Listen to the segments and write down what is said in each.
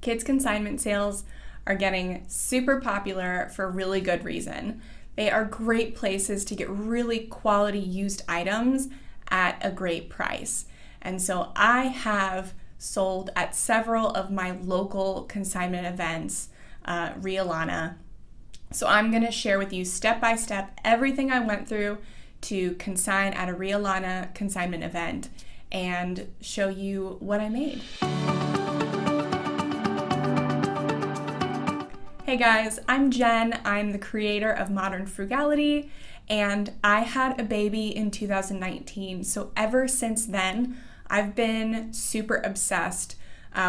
Kids consignment sales are getting super popular for a really good reason. They are great places to get really quality used items at a great price. And so I have sold at several of my local consignment events, Rhea Lana. So I'm going to share with you step by step everything I went through to consign at a Rhea Lana Consignment event and show you what I made. Hey guys, I'm Jen. I'm the creator of Modern Frugality, and I had a baby in 2019. So ever since then, I've been super obsessed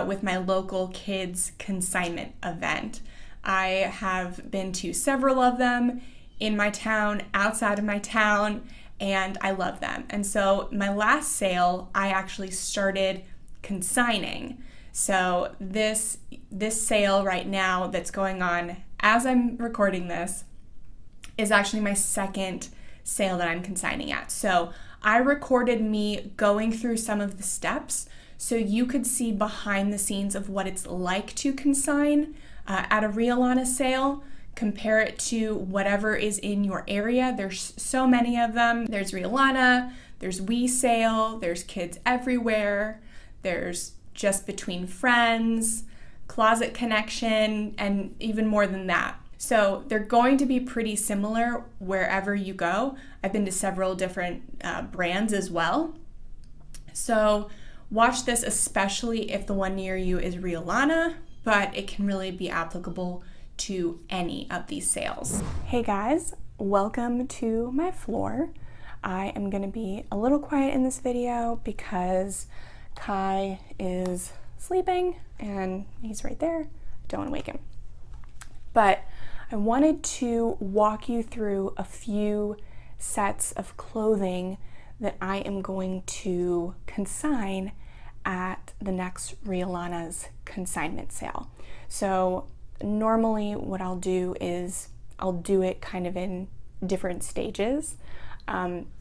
with my local kids consignment event. I have been to several of them in my town, outside of my town, and I love them. And so my last sale, I actually started consigning. So this sale right now that's going on as I'm recording this is actually my second sale that I'm consigning at. So I recorded me going through some of the steps so you could see behind the scenes of what it's like to consign at a Rhea Lana sale. Compare it to whatever is in your area. There's so many of them. There's Rhea Lana, there's We Sale, there's Kids Everywhere, there's Just Between Friends, Closet Connection, and even more than that. So they're going to be pretty similar wherever you go. I've been to several different brands as well. So watch this, especially if the one near you is Rhea Lana, but it can really be applicable to any of these sales. Hey guys, welcome to my floor. I am going to be a little quiet in this video because Kai is sleeping and he's right there. Don't want to wake him. But I wanted to walk you through a few sets of clothing that I am going to consign at the next Rhea Lana's consignment sale. So normally what I'll do is I'll do it kind of in different stages.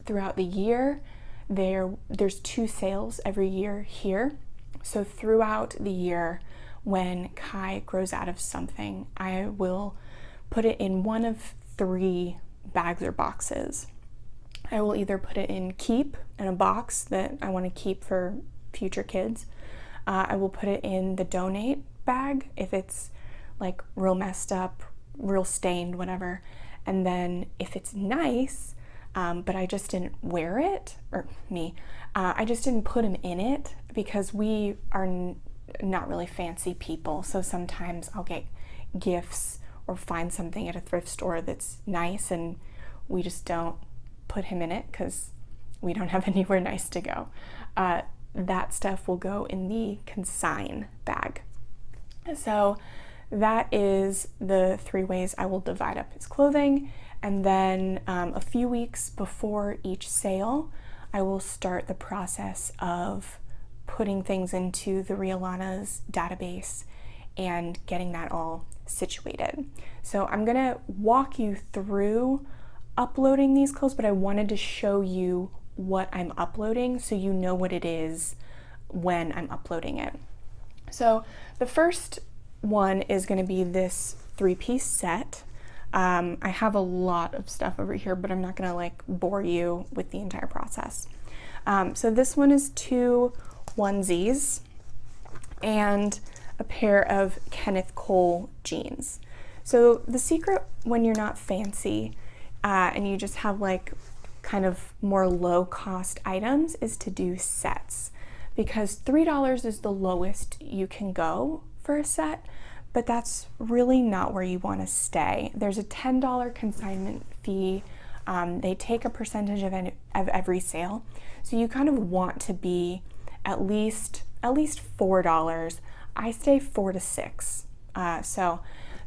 Throughout the year, there's 2 sales every year here. So throughout the year, when Kai grows out of something, I will put it in one of 3 bags or boxes. I will either put it in keep, in a box that I want to keep for future kids. I will put it in the donate bag if it's like real messed up, real stained, whatever. And then if it's nice, but I just didn't wear it, or me, I just didn't put him in it because we are not really fancy people. So sometimes I'll get gifts or find something at a thrift store that's nice and we just don't put him in it because we don't have anywhere nice to go. That stuff will go in the consign bag. So that is the 3 ways I will divide up his clothing. And then a few weeks before each sale, I will start the process of putting things into the Rhea Lana's database and getting that all situated. So I'm gonna walk you through uploading these clothes, but I wanted to show you what I'm uploading so you know what it is when I'm uploading it. So the first one is going to be this 3-piece set. I have a lot of stuff over here, but I'm not going to like bore you with the entire process. So this one is 2 onesies and a pair of Kenneth Cole jeans. So the secret when you're not fancy and you just have like kind of more low cost items is to do sets, because $3 is the lowest you can go for a set, but that's really not where you want to stay. There's a $10 consignment fee. They take a percentage of every sale, so you kind of want to be at least $4. I stay 4 to 6. So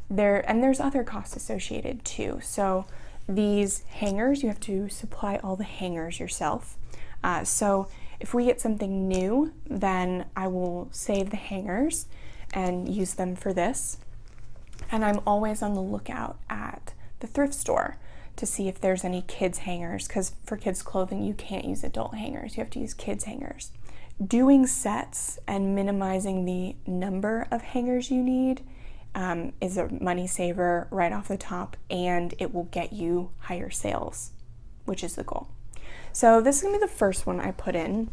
there's other costs associated too. So these hangers, you have to supply all the hangers yourself. So if we get something new, then I will save the hangers and use them for this. And I'm always on the lookout at the thrift store to see if there's any kids hangers, because for kids clothing you can't use adult hangers, you have to use kids hangers Doing sets and minimizing the number of hangers you need is a money saver right off the top, and it will get you higher sales, which is the goal. So this is gonna be the first one I put in,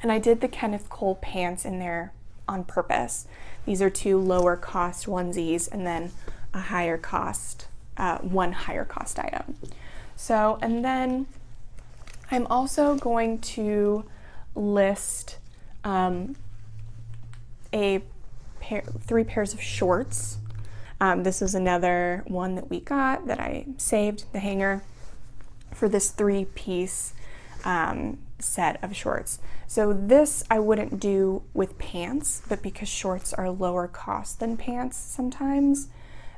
and I did the Kenneth Cole pants in there on purpose. These are 2 lower cost onesies and then a higher cost, one higher cost item. So, and then I'm also going to list 3 pairs of shorts. This was another one that we got that I saved the hanger for this 3-piece set of shorts. So this I wouldn't do with pants, but because shorts are lower cost than pants sometimes,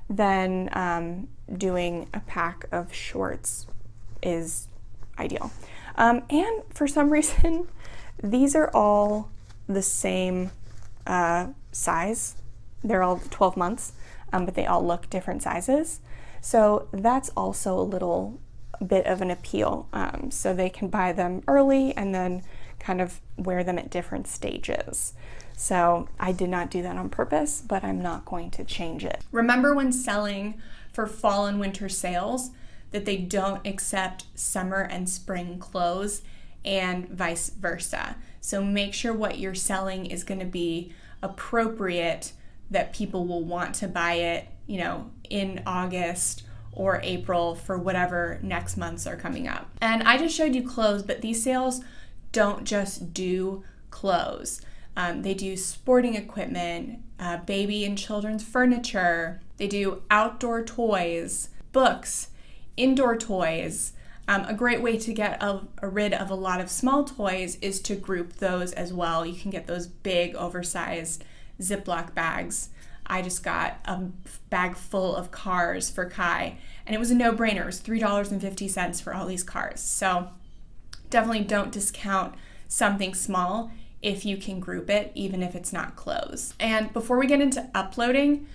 then doing a pack of shorts is ideal. And for some reason, these are all the same size. They're all 12 months, but they all look different sizes. So that's also a little bit of an appeal. So they can buy them early and then kind of wear them at different stages. So I did not do that on purpose, but I'm not going to change it. Remember when selling for fall and winter sales that they don't accept summer and spring clothes and vice versa. So make sure what you're selling is going to be appropriate, that people will want to buy it, you know, in August or April for whatever next months are coming up. And I just showed you clothes, but these sales don't just do clothes. They do sporting equipment, baby and children's furniture. They do outdoor toys, books, indoor toys. A great way to get rid of a lot of small toys is to group those as well. You can get those big, oversized Ziploc bags. I just got a bag full of cars for Kai, and it was a no-brainer. It was $3.50 for all these cars. So definitely don't discount something small if you can group it, even if it's not clothes. And before we get into uploading,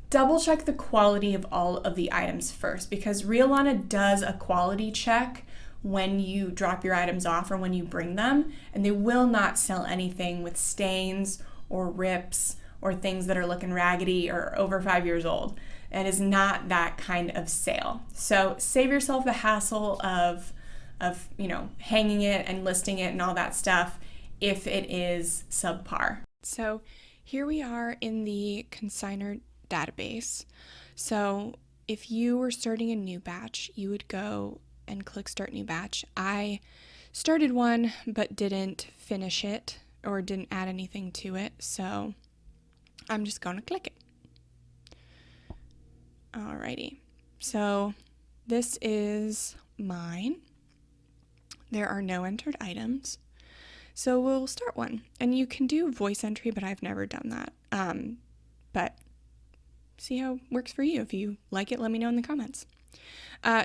double check the quality of all of the items first, because Rhea Lana does a quality check when you drop your items off or when you bring them, and they will not sell anything with stains or rips or things that are looking raggedy or over 5 years old. It is not that kind of sale. So save yourself the hassle of hanging it and listing it and all that stuff if it is subpar. So here we are in the consigner database. So if you were starting a new batch, you would go and click start new batch. I started one but didn't finish it or didn't add anything to it, so I'm just going to click it. Alrighty, so this is mine. There are no entered items, so we'll start one. And you can do voice entry, but I've never done that. But see how it works for you. If you like it, let me know in the comments.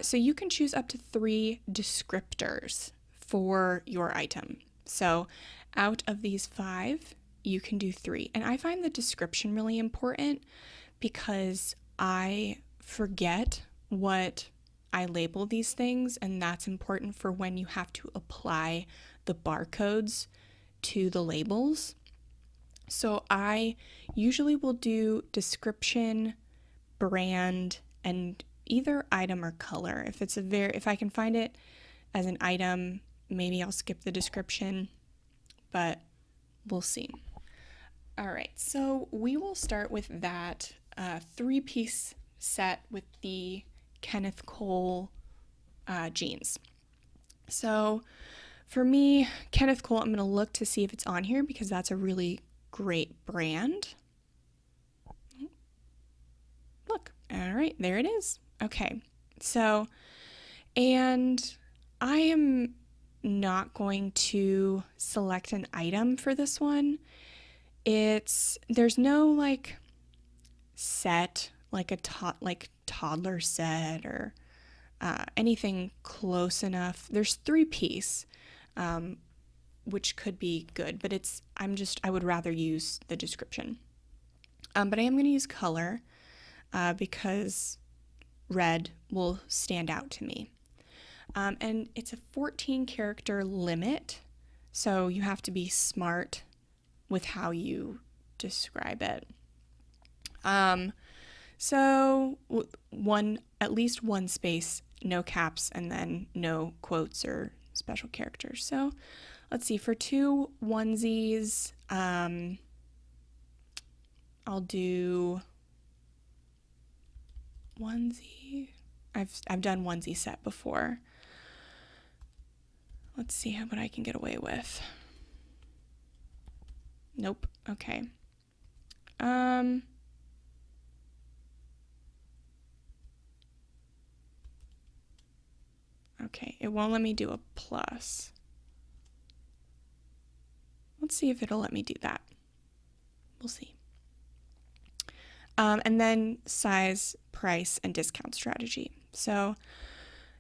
So you can choose up to 3 descriptors for your item. So out of these 5, you can do 3. And I find the description really important because I forget what I label these things, and that's important for when you have to apply the barcodes to the labels. So I usually will do description, brand, and either item or color. If I can find it as an item, maybe I'll skip the description, but we'll see. All right, so we will start with that 3-piece set with the Kenneth Cole jeans. So for me, Kenneth Cole, I'm going to look to see if it's on here because that's a really great brand. Look, all right, there it is. Okay, so, and I am not going to select an item for this one. There's no like set, like a toddler set or anything close enough. There's 3-piece, which could be good, but I would rather use the description. But I am going to use color because red will stand out to me. And it's a 14 character limit. So you have to be smart with how you describe it. So at least one space, no caps, and then no quotes or special characters. So let's see, for 2 onesies, I'll do onesie. I've done onesie set before. Let's see what I can get away with. Nope. Okay. Okay, it won't let me do a plus. Let's see if it'll let me do that. We'll see. And then size, price, and discount strategy. So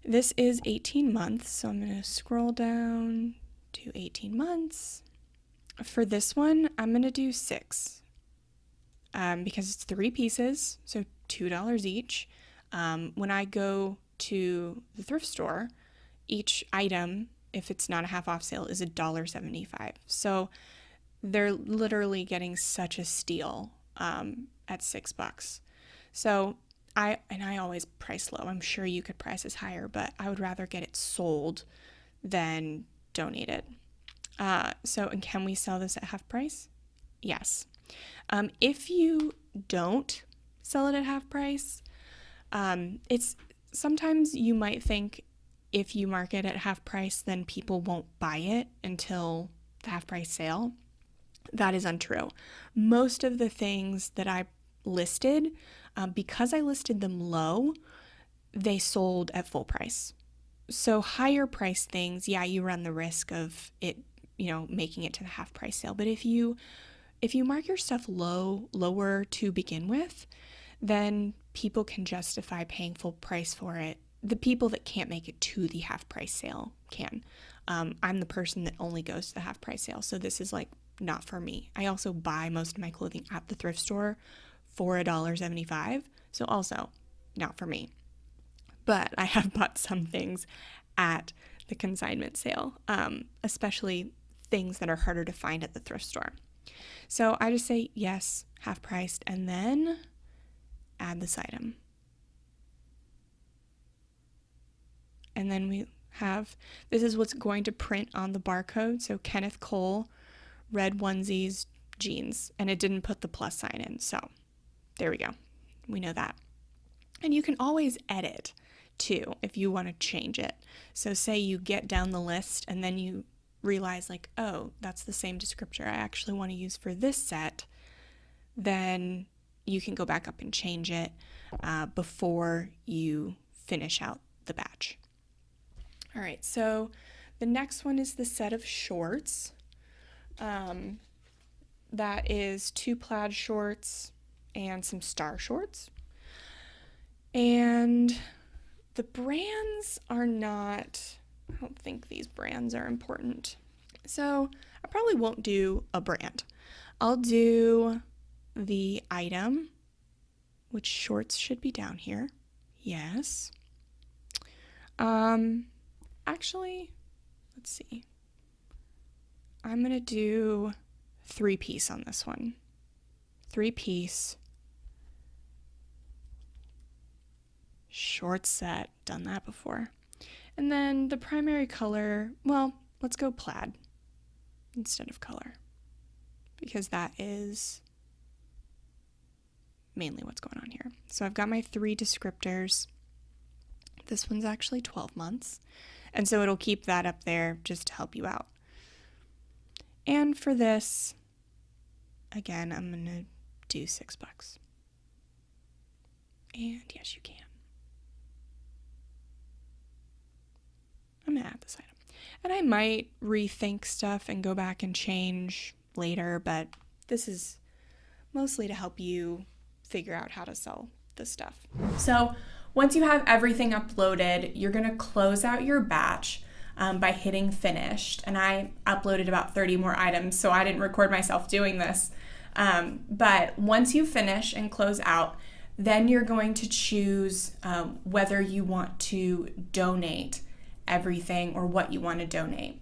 this is 18 months, so I'm going to scroll down to 18 months. For this one, I'm going to do 6 because it's 3 pieces, so $2 each. When I go to the thrift store, each item, if it's not a half off sale, is $1.75. So they're literally getting such a steal at $6. So I always price low. I'm sure you could price this higher, but I would rather get it sold than donate it. And can we sell this at half price? Yes. If you don't sell it at half price, it's sometimes you might think if you mark it at half price, then people won't buy it until the half price sale. That is untrue. Most of the things that I listed, because I listed them low, they sold at full price. So higher price things, yeah, you run the risk of it, making it to the half price sale. But if you mark your stuff lower to begin with, then people can justify paying full price for it. The people that can't make it to the half price sale can. I'm the person that only goes to the half price sale, so this is not for me. I also buy most of my clothing at the thrift store for $1.75, so also not for me. But I have bought some things at the consignment sale, especially things that are harder to find at the thrift store. So I just say yes, half priced, and then add this item. And then this is what's going to print on the barcode. So Kenneth Cole, red onesies, jeans, and it didn't put the plus sign in. So there we go. We know that. And you can always edit too if you want to change it. So say you get down the list and then you realize oh, that's the same descriptor I actually want to use for this set, then you can go back up and change it before you finish out the batch. All right, so the next one is the set of shorts. That is 2 plaid shorts and some star shorts. And the brands are not, I don't think these brands are important. So I probably won't do a brand. I'll do the item, which shorts should be down here. Yes. Actually, let's see. I'm going to do 3-piece on this one. 3-piece short set. Done that before. And then the primary color, well, let's go plaid instead of color, because that is mainly what's going on here. So I've got my 3 descriptors. This one's actually 12 months. And so it'll keep that up there just to help you out. And for this, again, I'm going to do $6. And yes, you can. I'm going to add this item. And I might rethink stuff and go back and change later, but this is mostly to help you figure out how to sell this stuff. So once you have everything uploaded, you're going to close out your batch by hitting finished. And I uploaded about 30 more items, so I didn't record myself doing this. But once you finish and close out, then you're going to choose whether you want to donate everything or what you want to donate.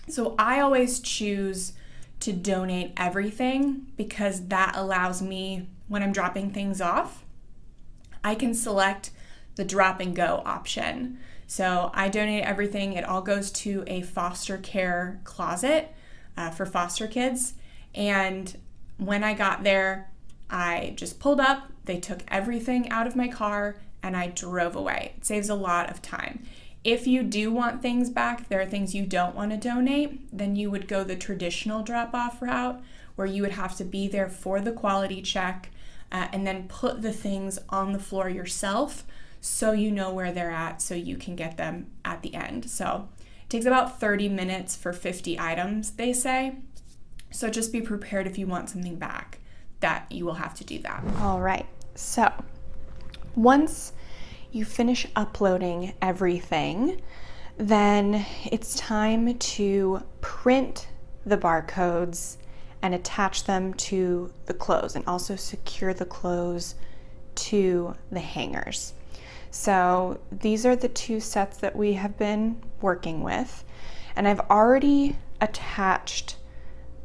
So I always choose to donate everything because that allows me, when I'm dropping things off, I can select the drop and go option. So I donate everything. It all goes to a foster care closet for foster kids. And when I got there, I just pulled up, they took everything out of my car, and I drove away. It saves a lot of time. If you do want things back, there are things you don't want to donate, then you would go the traditional drop-off route where you would have to be there for the quality check and then put the things on the floor yourself so you know where they're at so you can get them at the end. So it takes about 30 minutes for 50 items, they say. So just be prepared if you want something back that you will have to do that. All right, so once you finish uploading everything, then it's time to print the barcodes and attach them to the clothes and also secure the clothes to the hangers. So these are the two sets that we have been working with, and I've already attached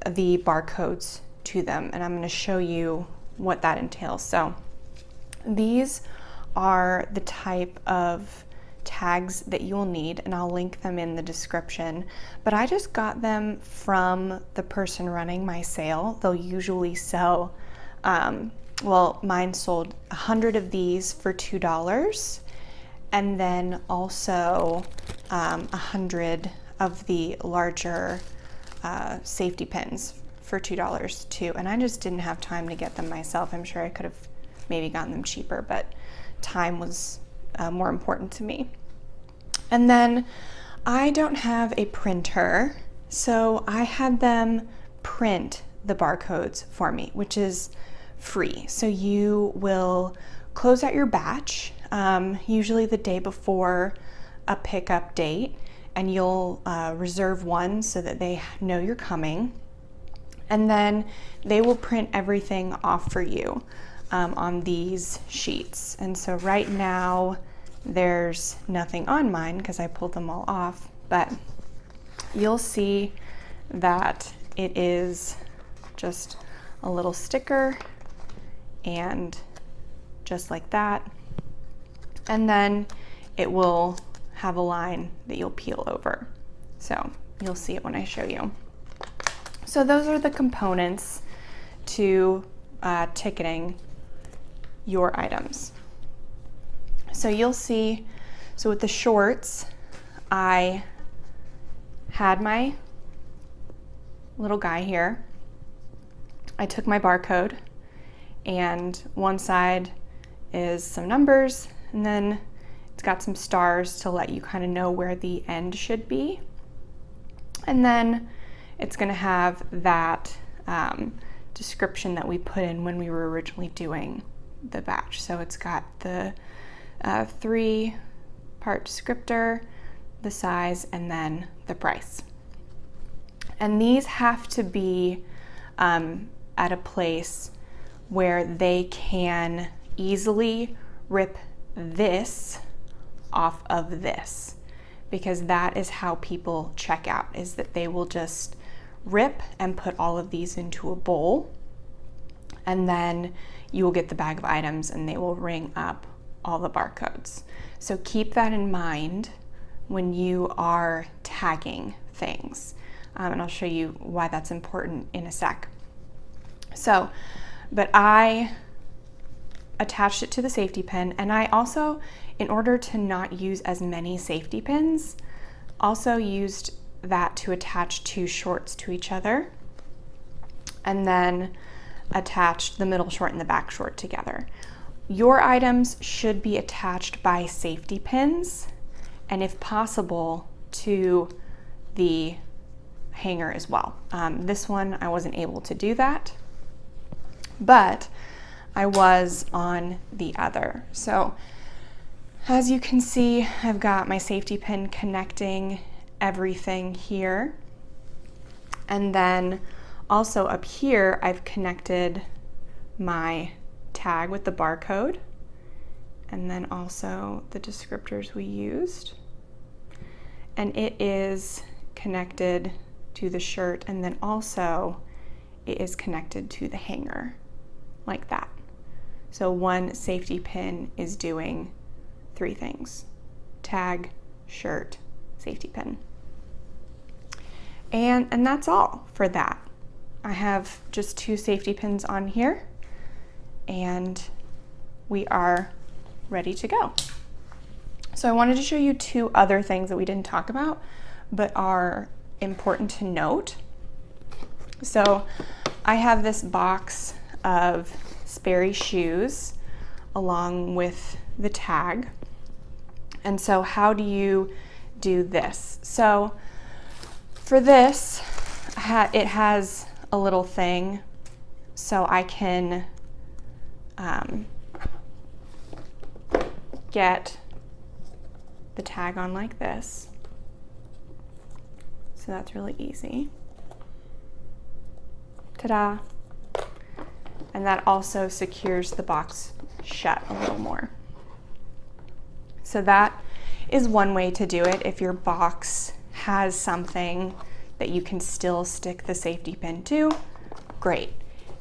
the barcodes to them, and I'm going to show you what that entails. So these are the type of tags that you will need, and I'll link them in the description, but I just got them from the person running my sale. They'll usually sell, mine sold 100 of these for $2, and then also 100 of the larger safety pins for $2 too, and I just didn't have time to get them myself. I'm sure I could have maybe gotten them cheaper, but time was more important to me. And then I don't have a printer, so I had them print the barcodes for me, which is free. So you will close out your batch, usually the day before a pickup date, and you'll reserve one so that they know you're coming. And then they will print everything off for you on these sheets. And so right now there's nothing on mine because I pulled them all off, but you'll see that it is just a little sticker and just like that. And then it will have a line that you'll peel over. So you'll see it when I show you. So those are the components to ticketing your items. So you'll see, so with the shorts, I had my little guy here. I took my barcode, and one side is some numbers, and then it's got some stars to let you kind of know where the end should be. And then it's going to have that description that we put in when we were originally doing the batch. So it's got the 3-part descriptor, the size, and then the price. And these have to be at a place where they can easily rip this off of this, because that is how people check out, is that they will just rip and put all of these into a bowl, and then you will get the bag of items and they will ring up all the barcodes. So keep that in mind when you are tagging things, and I'll show you why that's important in a sec. So, but I attached it to the safety pin, and I also, in order to not use as many safety pins, also used that to attach 2 shorts to each other, and then attached the middle short and the back short together. Your items should be attached by safety pins, and if possible to the hanger as well. This one I wasn't able to do that, but I was on the other. So as you can see, I've got my safety pin connecting everything here, and then also up here I've connected my tag with the barcode, and then also the descriptors we used, and it is connected to the shirt, and then also it is connected to the hanger like that. So one safety pin is doing 3 things: tag, shirt, safety pin. And that's all for that. I have just 2 safety pins on here, and we are ready to go. So I wanted to show you 2 other things that we didn't talk about, but are important to note. So I have this box of Sperry shoes along with the tag. And so how do you do this? So for this, it has a little thing so I can get the tag on like this. So that's really easy. Ta-da! And that also secures the box shut a little more. So that is one way to do it. If your box has something that you can still stick the safety pin to, great.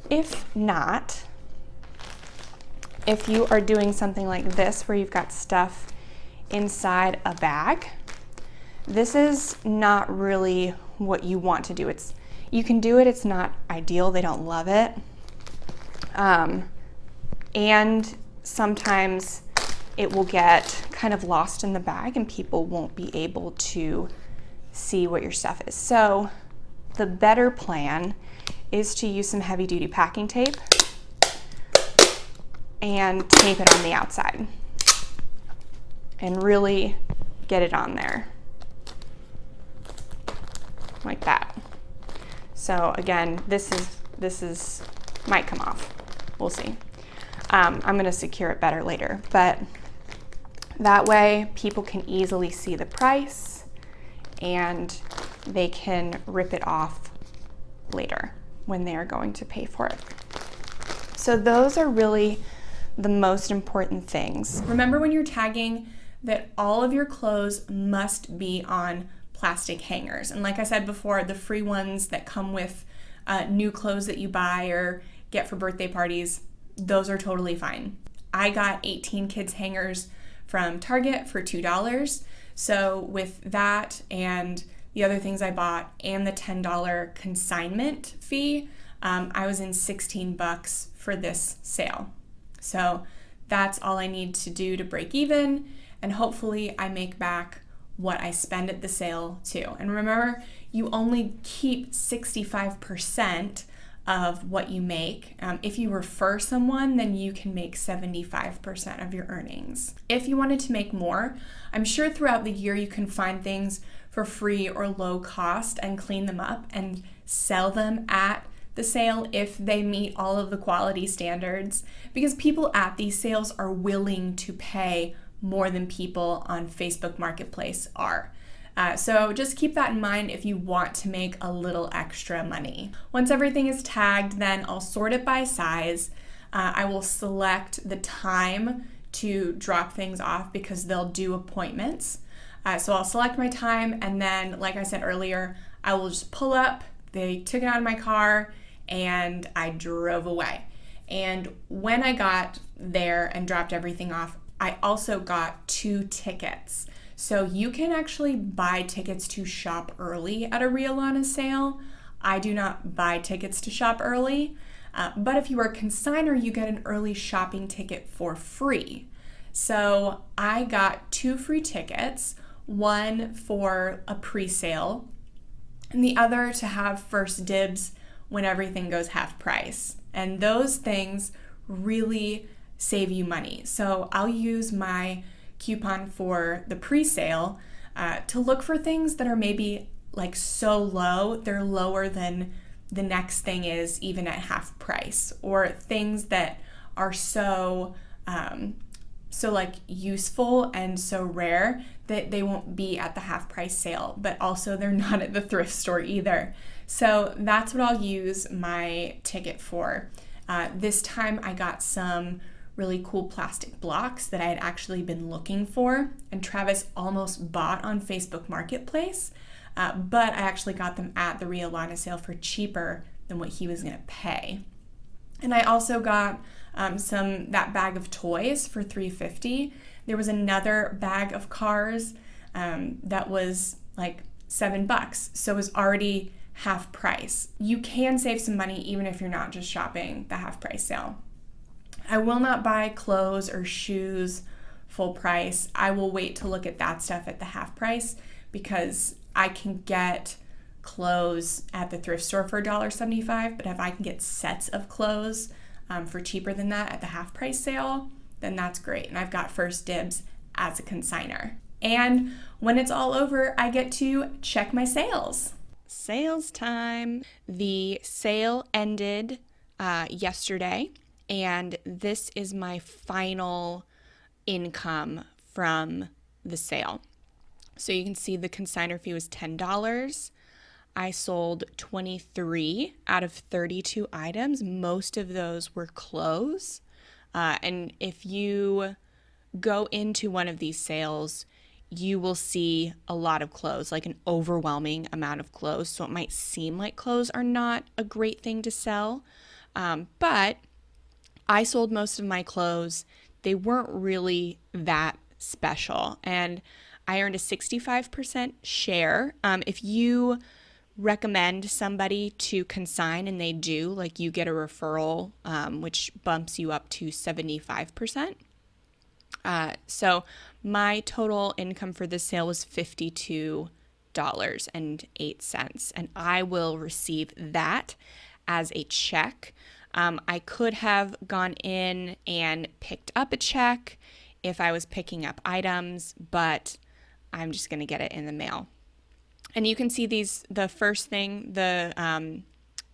If not, if you are doing something like this where you've got stuff inside a bag, this is not really what you want to do. You can do it, it's not ideal, they don't love it. And sometimes it will get kind of lost in the bag and people won't be able to see what your stuff is. So the better plan is to use some heavy duty packing tape and tape it on the outside and really get it on there like that. So again, this is might come off. We'll see. I'm going to secure it better later, but that way people can easily see the price and they can rip it off later when they are going to pay for it. So those are really the most important things. Remember when you're tagging that all of your clothes must be on plastic hangers. And like I said before, the free ones that come with new clothes that you buy or get for birthday parties, those are totally fine. I got 18 kids hangers from Target for $2. So with that and the other things I bought and the $10 consignment fee, I was in $16 for this sale. So that's all I need to do to break even, and hopefully I make back what I spend at the sale too. And remember, you only keep 65% of what you make. If you refer someone, then you can make 75% of your earnings. If you wanted to make more, I'm sure throughout the year you can find things for free or low cost and clean them up and sell them at the sale if they meet all of the quality standards, because people at these sales are willing to pay more than people on Facebook Marketplace are. So just keep that in mind if you want to make a little extra money. Once everything is tagged, then I'll sort it by size. I will select the time to drop things off because they'll do appointments. So I'll select my time, and then, like I said earlier, I will just pull up. They took it out of my car and I drove away. And when I got there and dropped everything off, I also got 2 tickets. So you can actually buy tickets to shop early at a Rhea Lana sale. I do not buy tickets to shop early, but if you are a consigner, you get an early shopping ticket for free. So I got 2 free tickets, one for a pre-sale and the other to have first dibs when everything goes half price. And those things really save you money. So I'll use my coupon for the pre-sale to look for things that are maybe like so low, they're lower than the next thing is even at half price, or things that are so like useful and so rare that they won't be at the half price sale, but also they're not at the thrift store either. So that's what I'll use my ticket for. This time I got some really cool plastic blocks that I had actually been looking for, and Travis almost bought on Facebook Marketplace. but I actually got them at the Rhea Lana sale for cheaper than what he was going to pay. And I also got that bag of toys for $3.50. There was another bag of cars that was like $7, so it was already half price. You can save some money even if you're not just shopping the half price sale. I will not buy clothes or shoes full price. I will wait to look at that stuff at the half price because I can get clothes at the thrift store for $1.75, but if I can get sets of clothes for cheaper than that at the half price sale, then that's great. And I've got first dibs as a consigner. And when it's all over, I get to check my sales. Sales time. The sale ended yesterday, and this is my final income from the sale. So you can see the consignor fee was $10. I sold 23 out of 32 items. Most of those were clothes. And if you go into one of these sales, you will see a lot of clothes, like an overwhelming amount of clothes. So it might seem like clothes are not a great thing to sell. But I sold most of my clothes. They weren't really that special. And I earned a 65% share. If you recommend somebody to consign and they do, like you get a referral, which bumps you up to 75%. So my total income for this sale was $52.08, and I will receive that as a check. I could have gone in and picked up a check if I was picking up items, but I'm just going to get it in the mail. And you can see the first thing, the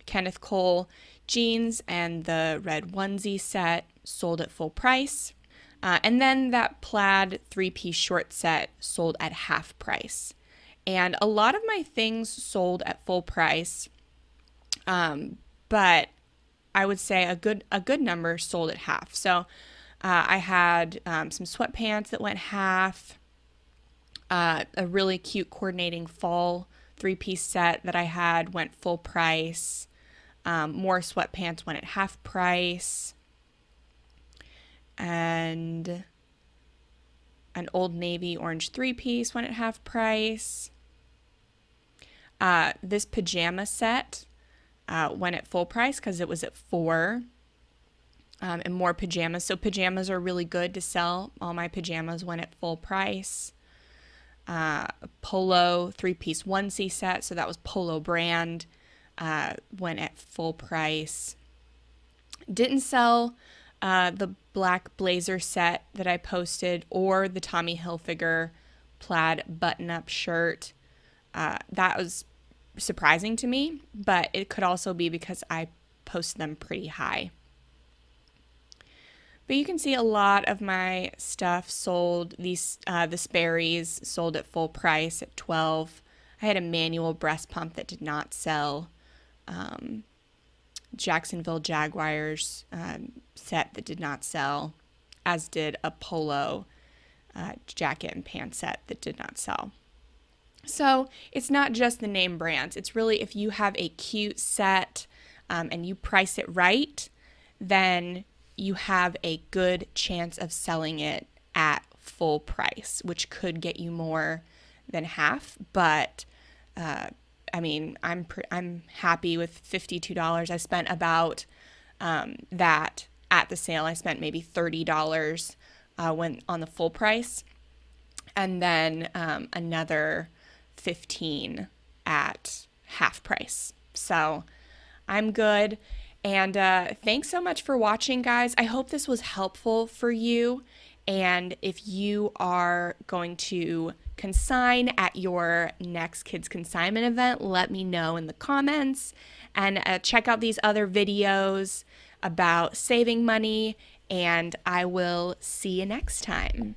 Kenneth Cole jeans and the red onesie set sold at full price. And then that plaid 3-piece short set sold at half price. And a lot of my things sold at full price, but I would say a good number sold at half. So I had some sweatpants that went half, a really cute coordinating fall 3-piece set that I had went full price. More sweatpants went at half price. And an Old Navy orange 3-piece went at half price. This pajama set went at full price because it was at $4. And more pajamas. So pajamas are really good to sell. All my pajamas went at full price. A Polo 3-piece onesie set, so that was Polo brand, went at full price. Didn't sell the black blazer set that I posted or the Tommy Hilfiger plaid button-up shirt. That was surprising to me, but it could also be because I posted them pretty high. But you can see a lot of my stuff sold. These the Sperry's sold at full price at $12. I had a manual breast pump that did not sell. Jacksonville Jaguars set that did not sell, as did a Polo jacket and pants set that did not sell. So it's not just the name brands. It's really if you have a cute set and you price it right, then you have a good chance of selling it at full price, which could get you more than half. But I mean, I'm happy with $52. I spent about that at the sale. I spent maybe $30 when on the full price, and then another $15 at half price. So I'm good. And thanks so much for watching, guys. I hope this was helpful for you. And if you are going to consign at your next Kids Consignment event, let me know in the comments. And check out these other videos about saving money. And I will see you next time.